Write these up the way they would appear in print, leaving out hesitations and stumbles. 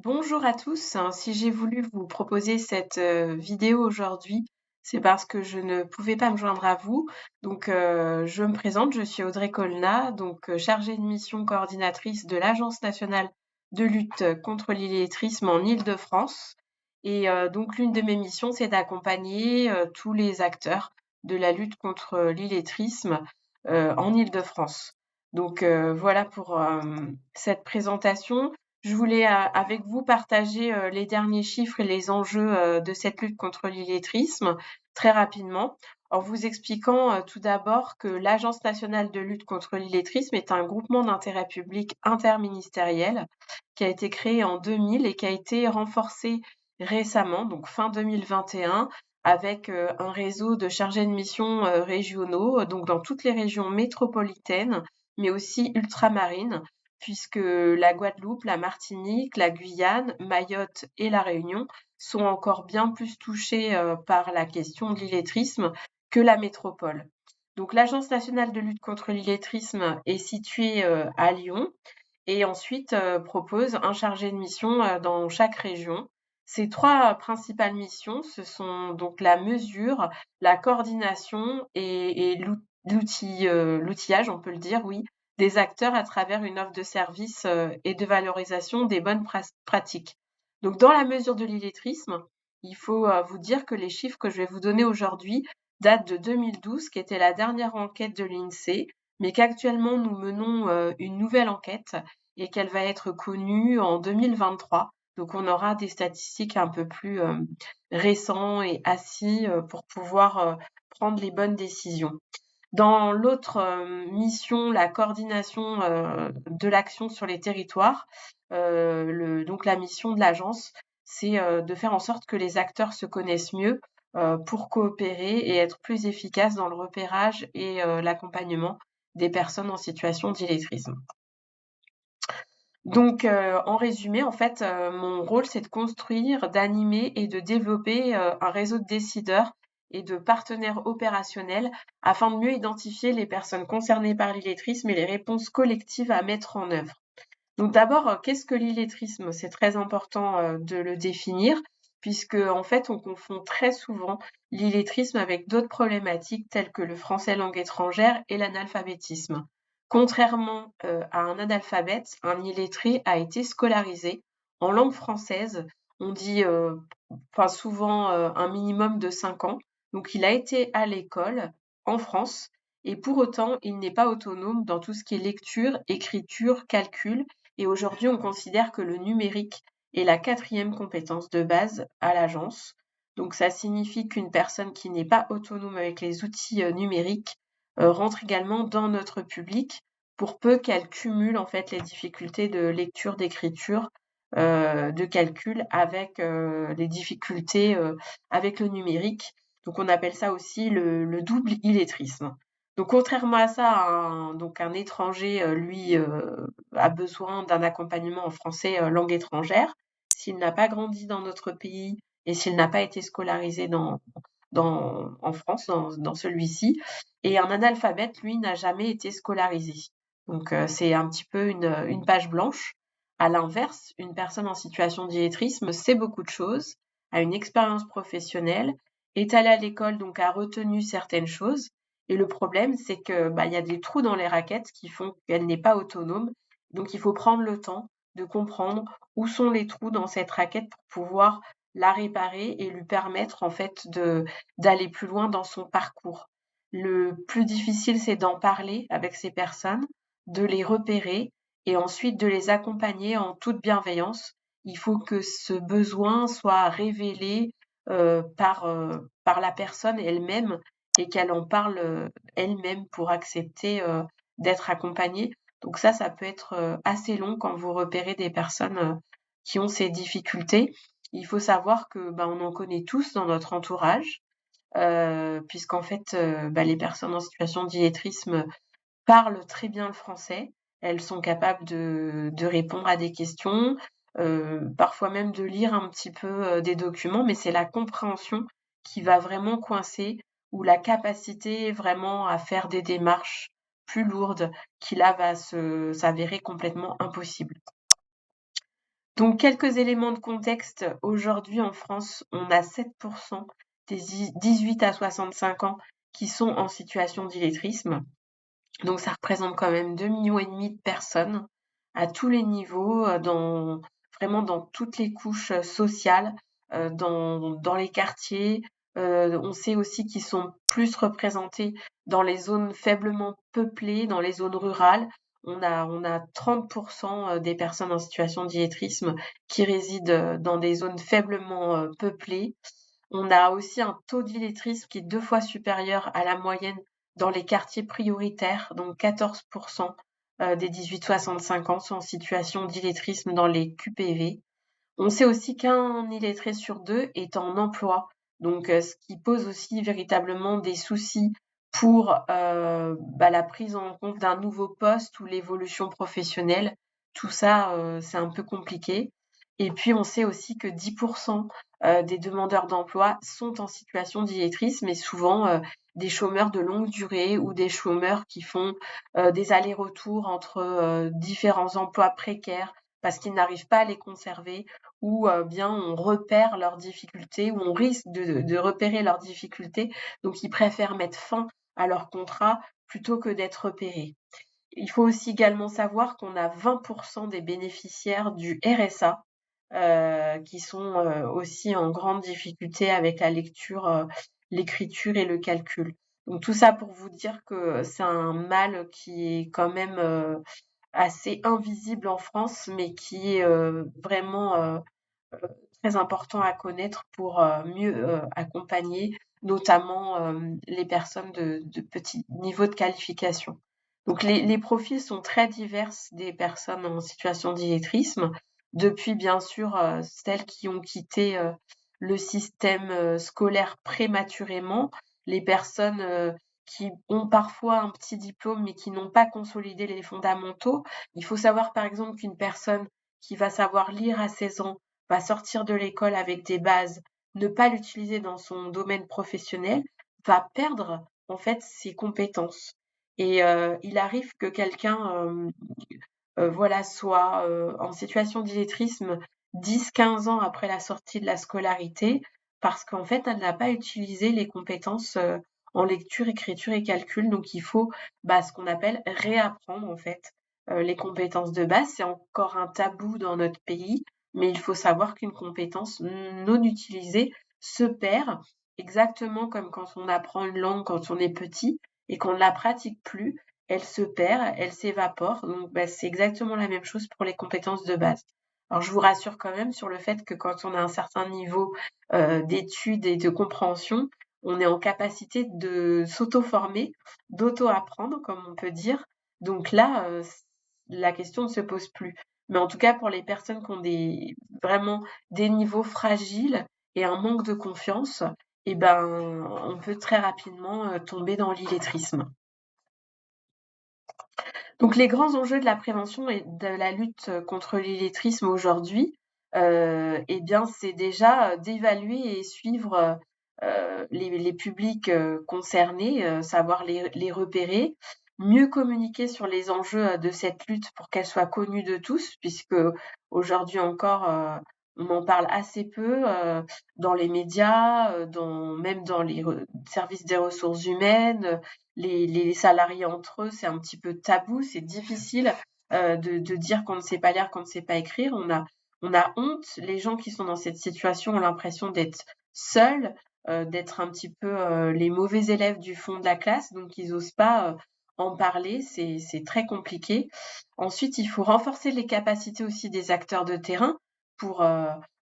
Bonjour à tous. Si j'ai voulu vous proposer cette vidéo aujourd'hui, c'est parce que je ne pouvais pas me joindre à vous. Donc, je me présente, je suis Audrey Colna, donc chargée de mission coordinatrice de l'Agence nationale de lutte contre l'illettrisme en Île-de-France. Et donc, l'une de mes missions, c'est d'accompagner tous les acteurs de la lutte contre l'illettrisme en Île-de-France. Donc, voilà pour cette présentation. Je voulais avec vous partager les derniers chiffres et les enjeux de cette lutte contre l'illettrisme très rapidement, en vous expliquant tout d'abord que l'Agence nationale de lutte contre l'illettrisme est un groupement d'intérêt public interministériel qui a été créé en 2000 et qui a été renforcé récemment, donc fin 2021, avec un réseau de chargés de mission régionaux, donc dans toutes les régions métropolitaines, mais aussi ultramarines, puisque la Guadeloupe, la Martinique, la Guyane, Mayotte et la Réunion sont encore bien plus touchées par la question de l'illettrisme que la métropole. Donc l'Agence nationale de lutte contre l'illettrisme est située à Lyon et ensuite propose un chargé de mission dans chaque région. Ces trois principales missions, ce sont donc la mesure, la coordination et l'outillage, on peut le dire, oui, des acteurs à travers une offre de services et de valorisation des bonnes pratiques. Donc, dans la mesure de l'illettrisme, il faut vous dire que les chiffres que je vais vous donner aujourd'hui datent de 2012, qui était la dernière enquête de l'INSEE, mais qu'actuellement nous menons une nouvelle enquête et qu'elle va être connue en 2023. Donc, on aura des statistiques un peu plus récents et assis pour pouvoir prendre les bonnes décisions. Dans l'autre mission, la coordination de l'action sur les territoires, donc la mission de l'agence, c'est de faire en sorte que les acteurs se connaissent mieux pour coopérer et être plus efficaces dans le repérage et l'accompagnement des personnes en situation d'illettrisme. Donc, en résumé, en fait, mon rôle, c'est de construire, d'animer et de développer un réseau de décideurs et de partenaires opérationnels afin de mieux identifier les personnes concernées par l'illettrisme et les réponses collectives à mettre en œuvre. Donc d'abord, qu'est-ce que l'illettrisme? C'est très important de le définir, puisque en fait, on confond très souvent l'illettrisme avec d'autres problématiques telles que le français langue étrangère et l'analphabétisme. Contrairement à un analphabète, un illettré a été scolarisé en langue française. On dit souvent un minimum de 5 ans. Donc il a été à l'école en France et pour autant, il n'est pas autonome dans tout ce qui est lecture, écriture, calcul. Et aujourd'hui, on considère que le numérique est la quatrième compétence de base à l'agence. Donc ça signifie qu'une personne qui n'est pas autonome avec les outils numériques rentre également dans notre public pour peu qu'elle cumule en fait les difficultés de lecture, d'écriture, de calcul avec les difficultés avec le numérique. Donc on appelle ça aussi le double illettrisme. Donc contrairement à ça, un étranger, lui, a besoin d'un accompagnement en français, langue étrangère. S'il n'a pas grandi dans notre pays et s'il n'a pas été scolarisé en France, dans celui-ci. Et un analphabète, lui, n'a jamais été scolarisé. Donc c'est un petit peu une page blanche. À l'inverse, une personne en situation d'illettrisme sait beaucoup de choses, a une expérience professionnelle, est allée à l'école, donc a retenu certaines choses. Et le problème, c'est que il y a des trous dans les raquettes qui font qu'elle n'est pas autonome. Donc il faut prendre le temps de comprendre où sont les trous dans cette raquette pour pouvoir la réparer et lui permettre en fait d'aller plus loin dans son parcours. Le plus difficile, c'est d'en parler avec ces personnes, de les repérer et ensuite de les accompagner en toute bienveillance. Il faut que ce besoin soit révélé par la personne elle-même et qu'elle en parle elle-même pour accepter d'être accompagnée. Donc ça peut être assez long quand vous repérez des personnes qui ont ces difficultés. Il faut savoir que on en connaît tous dans notre entourage, puisqu'en fait, les personnes en situation d'illettrisme parlent très bien le français. Elles sont capables de répondre à des questions, parfois même de lire un petit peu des documents, mais c'est la compréhension qui va vraiment coincer ou la capacité vraiment à faire des démarches plus lourdes qui là va s'avérer complètement impossible. Donc quelques éléments de contexte. Aujourd'hui en France, on a 7% des 18 à 65 ans qui sont en situation d'illettrisme. Donc ça représente quand même 2,5 millions de personnes à tous les niveaux, vraiment dans toutes les couches sociales, dans les quartiers. On sait aussi qu'ils sont plus représentés dans les zones faiblement peuplées, dans les zones rurales. On a 30% des personnes en situation d'illettrisme qui résident dans des zones faiblement peuplées. On a aussi un taux d'illettrisme qui est 2 fois supérieur à la moyenne dans les quartiers prioritaires, donc 14% des 18-65 ans sont en situation d'illettrisme dans les QPV. On sait aussi qu'un illettré sur deux est en emploi, donc ce qui pose aussi véritablement des soucis pour la prise en compte d'un nouveau poste ou l'évolution professionnelle. Tout ça, c'est un peu compliqué. Et puis on sait aussi que 10% des demandeurs d'emploi sont en situation d'illettrisme, mais souvent des chômeurs de longue durée ou des chômeurs qui font des allers-retours entre différents emplois précaires parce qu'ils n'arrivent pas à les conserver ou bien on repère leurs difficultés ou on risque de repérer leurs difficultés, donc ils préfèrent mettre fin à leur contrat plutôt que d'être repérés. Il faut aussi également savoir qu'on a 20% des bénéficiaires du RSA qui sont aussi en grande difficulté avec la lecture, l'écriture et le calcul. Donc tout ça pour vous dire que c'est un mal qui est quand même assez invisible en France, mais qui est vraiment très important à connaître pour mieux accompagner notamment les personnes de petit niveau de qualification. Donc les profils sont très divers des personnes en situation d'illettrisme, depuis bien sûr celles qui ont quitté le système scolaire prématurément, les personnes qui ont parfois un petit diplôme mais qui n'ont pas consolidé les fondamentaux. Il faut savoir par exemple qu'une personne qui va savoir lire à 16 ans va sortir de l'école avec des bases, ne pas l'utiliser dans son domaine professionnel, va perdre en fait ses compétences. Et il arrive que quelqu'un voilà, soit en situation d'illettrisme 10-15 ans après la sortie de la scolarité, parce qu'en fait, elle n'a pas utilisé les compétences en lecture, écriture et calcul. Donc, il faut ce qu'on appelle réapprendre en fait les compétences de base. C'est encore un tabou dans notre pays, mais il faut savoir qu'une compétence non utilisée se perd, exactement comme quand on apprend une langue quand on est petit et qu'on ne la pratique plus, elle se perd, elle s'évapore. Donc, c'est exactement la même chose pour les compétences de base. Alors, je vous rassure quand même sur le fait que quand on a un certain niveau d'études et de compréhension, on est en capacité de s'auto-former, d'auto-apprendre, comme on peut dire. Donc là, la question ne se pose plus. Mais en tout cas, pour les personnes qui ont vraiment des niveaux fragiles et un manque de confiance, eh ben, on peut très rapidement tomber dans l'illettrisme. Donc les grands enjeux de la prévention et de la lutte contre l'illettrisme aujourd'hui, eh bien, c'est déjà d'évaluer et suivre les publics concernés, savoir les repérer, mieux communiquer sur les enjeux de cette lutte pour qu'elle soit connue de tous, puisque aujourd'hui encore, on en parle assez peu dans les médias, même dans les services des ressources humaines, les salariés entre eux, c'est un petit peu tabou, c'est difficile de dire qu'on ne sait pas lire, qu'on ne sait pas écrire. On a honte. Les gens qui sont dans cette situation ont l'impression d'être seuls, d'être un petit peu les mauvais élèves du fond de la classe, donc ils n'osent pas en parler. C'est très compliqué. Ensuite, il faut renforcer les capacités aussi des acteurs de terrain pour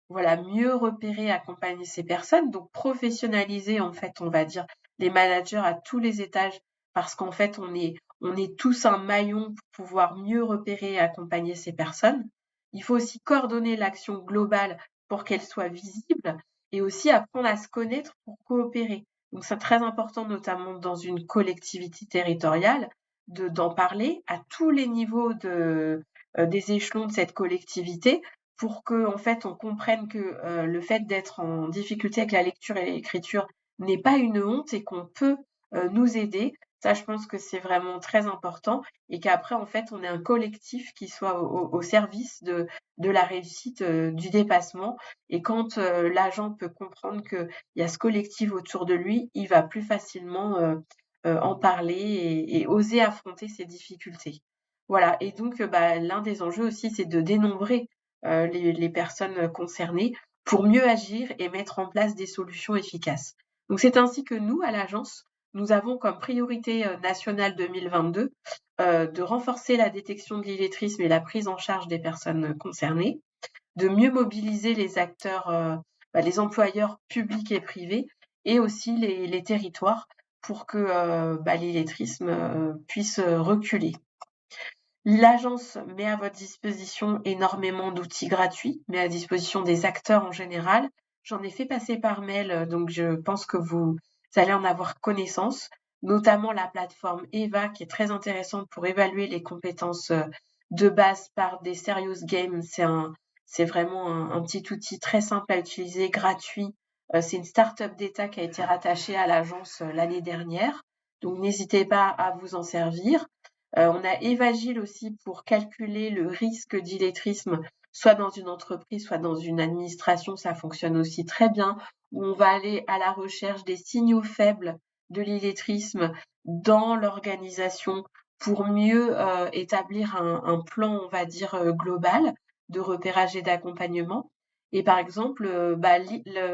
voilà, mieux repérer, accompagner ces personnes. Donc professionnaliser, en fait, on va dire, les managers à tous les étages parce qu'en fait, on est tous un maillon pour pouvoir mieux repérer et accompagner ces personnes. Il faut aussi coordonner l'action globale pour qu'elle soit visible et aussi apprendre à se connaître pour coopérer. Donc, c'est très important, notamment dans une collectivité territoriale, d'en parler à tous les niveaux des échelons de cette collectivité pour que, en fait, on comprenne que le fait d'être en difficulté avec la lecture et l'écriture n'est pas une honte et qu'on peut nous aider. Ça, je pense que c'est vraiment très important et qu'après, en fait, on ait un collectif qui soit au service de la réussite, du dépassement et quand, l'agent peut comprendre qu'il y a ce collectif autour de lui, il va plus facilement, en parler et oser affronter ses difficultés. Voilà et donc, bah, l'un des enjeux aussi, c'est de dénombrer, les personnes concernées pour mieux agir et mettre en place des solutions efficaces. Donc c'est ainsi que nous, à l'agence, nous avons comme priorité, nationale 2022, de renforcer la détection de l'illettrisme et la prise en charge des personnes concernées, de mieux mobiliser les acteurs, les employeurs publics et privés et aussi les territoires pour que, l'illettrisme, puisse, reculer. L'agence met à votre disposition énormément d'outils gratuits, met à disposition des acteurs en général. J'en ai fait passer par mail, donc je pense que vous allez en avoir connaissance, notamment la plateforme EVA qui est très intéressante pour évaluer les compétences, de base par des serious games. C'est vraiment un petit outil très simple à utiliser, gratuit. C'est une start-up d'État qui a été rattachée à l'agence, l'année dernière, donc n'hésitez pas à vous en servir. On a Evagile aussi pour calculer le risque d'illettrisme, soit dans une entreprise, soit dans une administration, ça fonctionne aussi très bien, où on va aller à la recherche des signaux faibles de l'illettrisme dans l'organisation pour mieux, établir un plan, on va dire, global de repérage et d'accompagnement et par exemple,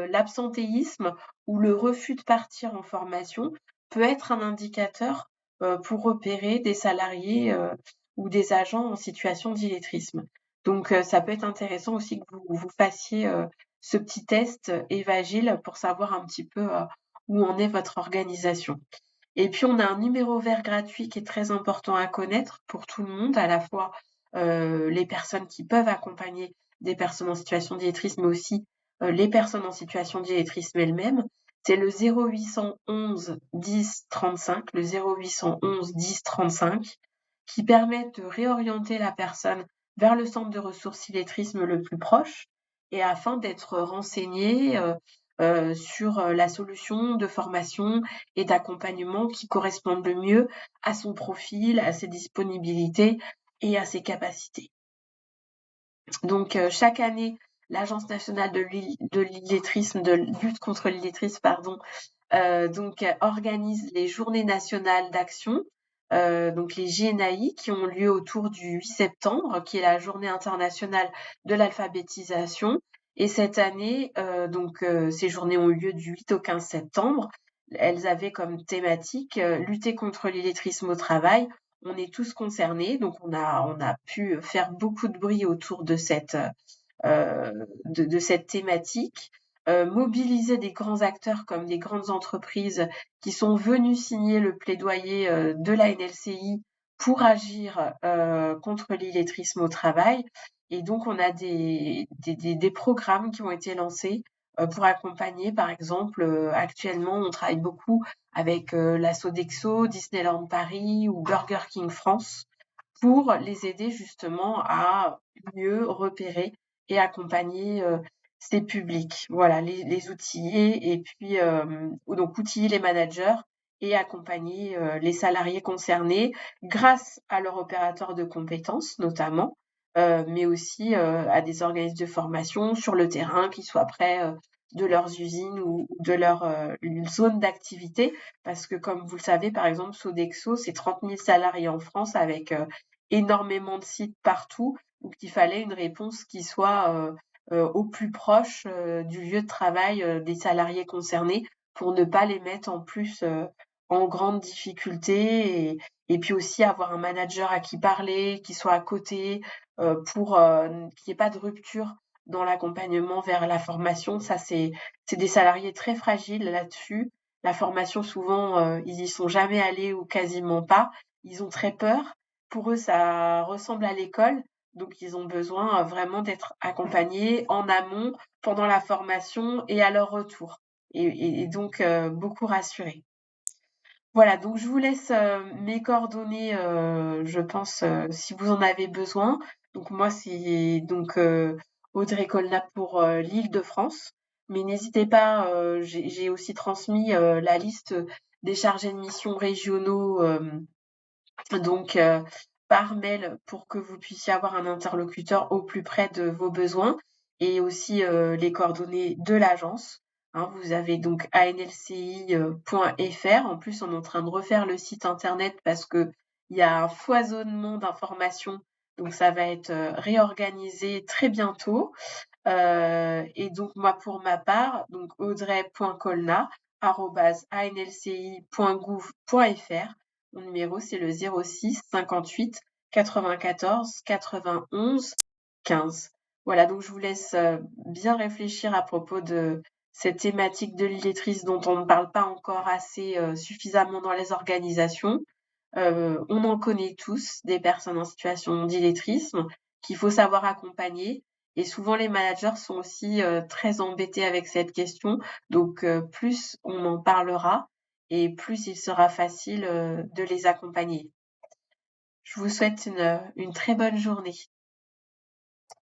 l'absentéisme ou le refus de partir en formation peut être un indicateur pour repérer des salariés, ou des agents en situation d'illettrisme. Donc ça peut être intéressant aussi que vous fassiez, ce petit test Evagile pour savoir un petit peu, où en est votre organisation. Et puis on a un numéro vert gratuit qui est très important à connaître pour tout le monde, à la fois, les personnes qui peuvent accompagner des personnes en situation d'illettrisme, mais aussi, les personnes en situation d'illettrisme elles-mêmes. C'est le 0811 10 35, le 0811 10 35, qui permet de réorienter la personne vers le centre de ressources illettrisme le plus proche et afin d'être renseigné, sur, la solution de formation et d'accompagnement qui correspondent le mieux à son profil, à ses disponibilités et à ses capacités. Donc, chaque année, l'Agence nationale de l'illettrisme, de lutte contre l'illettrisme, pardon, organise les journées nationales d'action, donc les JNAI, qui ont lieu autour du 8 septembre, qui est la journée internationale de l'alphabétisation. Et cette année, ces journées ont eu lieu du 8 au 15 septembre. Elles avaient comme thématique lutter contre l'illettrisme au travail. On est tous concernés, donc on a pu faire beaucoup de bruit autour de cette thématique, mobiliser des grands acteurs comme des grandes entreprises qui sont venus signer le plaidoyer de la NLCI pour agir contre l'illettrisme au travail. Et donc, on a des programmes qui ont été lancés pour accompagner, par exemple, actuellement, on travaille beaucoup avec la Sodexo, Disneyland Paris ou Burger King France pour les aider justement à mieux repérer et accompagner, ces publics. Voilà, les outiller et puis, donc outiller les managers et accompagner, les salariés concernés grâce à leur opérateur de compétences notamment, mais aussi, à des organismes de formation sur le terrain qui soient près, de leurs usines ou de leur, zone d'activité. Parce que comme vous le savez, par exemple, Sodexo, c'est 30 000 salariés en France avec, énormément de sites partout, donc il fallait une réponse qui soit au plus proche du lieu de travail des salariés concernés pour ne pas les mettre en plus en grande difficulté et puis aussi avoir un manager à qui parler, qui soit à côté pour qu'il n'y ait pas de rupture dans l'accompagnement vers la formation. Ça, c'est des salariés très fragiles là-dessus. La formation, souvent, ils y sont jamais allés ou quasiment pas. Ils ont très peur. Pour eux, ça ressemble à l'école, donc ils ont besoin vraiment d'être accompagnés en amont, pendant la formation et à leur retour et donc beaucoup rassurés. Voilà, donc je vous laisse, mes coordonnées, je pense, si vous en avez besoin. Donc moi, c'est donc, Audrey Colnat pour, l'Île-de-France. Mais n'hésitez pas, j'ai aussi transmis, la liste des chargés de mission régionaux, donc par mail pour que vous puissiez avoir un interlocuteur au plus près de vos besoins et aussi, les coordonnées de l'agence, hein. Vous avez donc anlci.fr. En plus, on est en train de refaire le site internet parce qu'il y a un foisonnement d'informations, donc ça va être, réorganisé très bientôt. Et donc moi pour ma part, donc audrey.colna@anlci.gouv.fr. Mon numéro c'est le 06 58 94 91 15. Voilà, donc je vous laisse, bien réfléchir à propos de cette thématique de l'illettrisme dont on ne parle pas encore assez, suffisamment dans les organisations. On en connaît tous des personnes en situation d'illettrisme qu'il faut savoir accompagner et souvent les managers sont aussi, très embêtés avec cette question. Donc plus on en parlera et plus il sera facile, de les accompagner. Je vous souhaite une très bonne journée.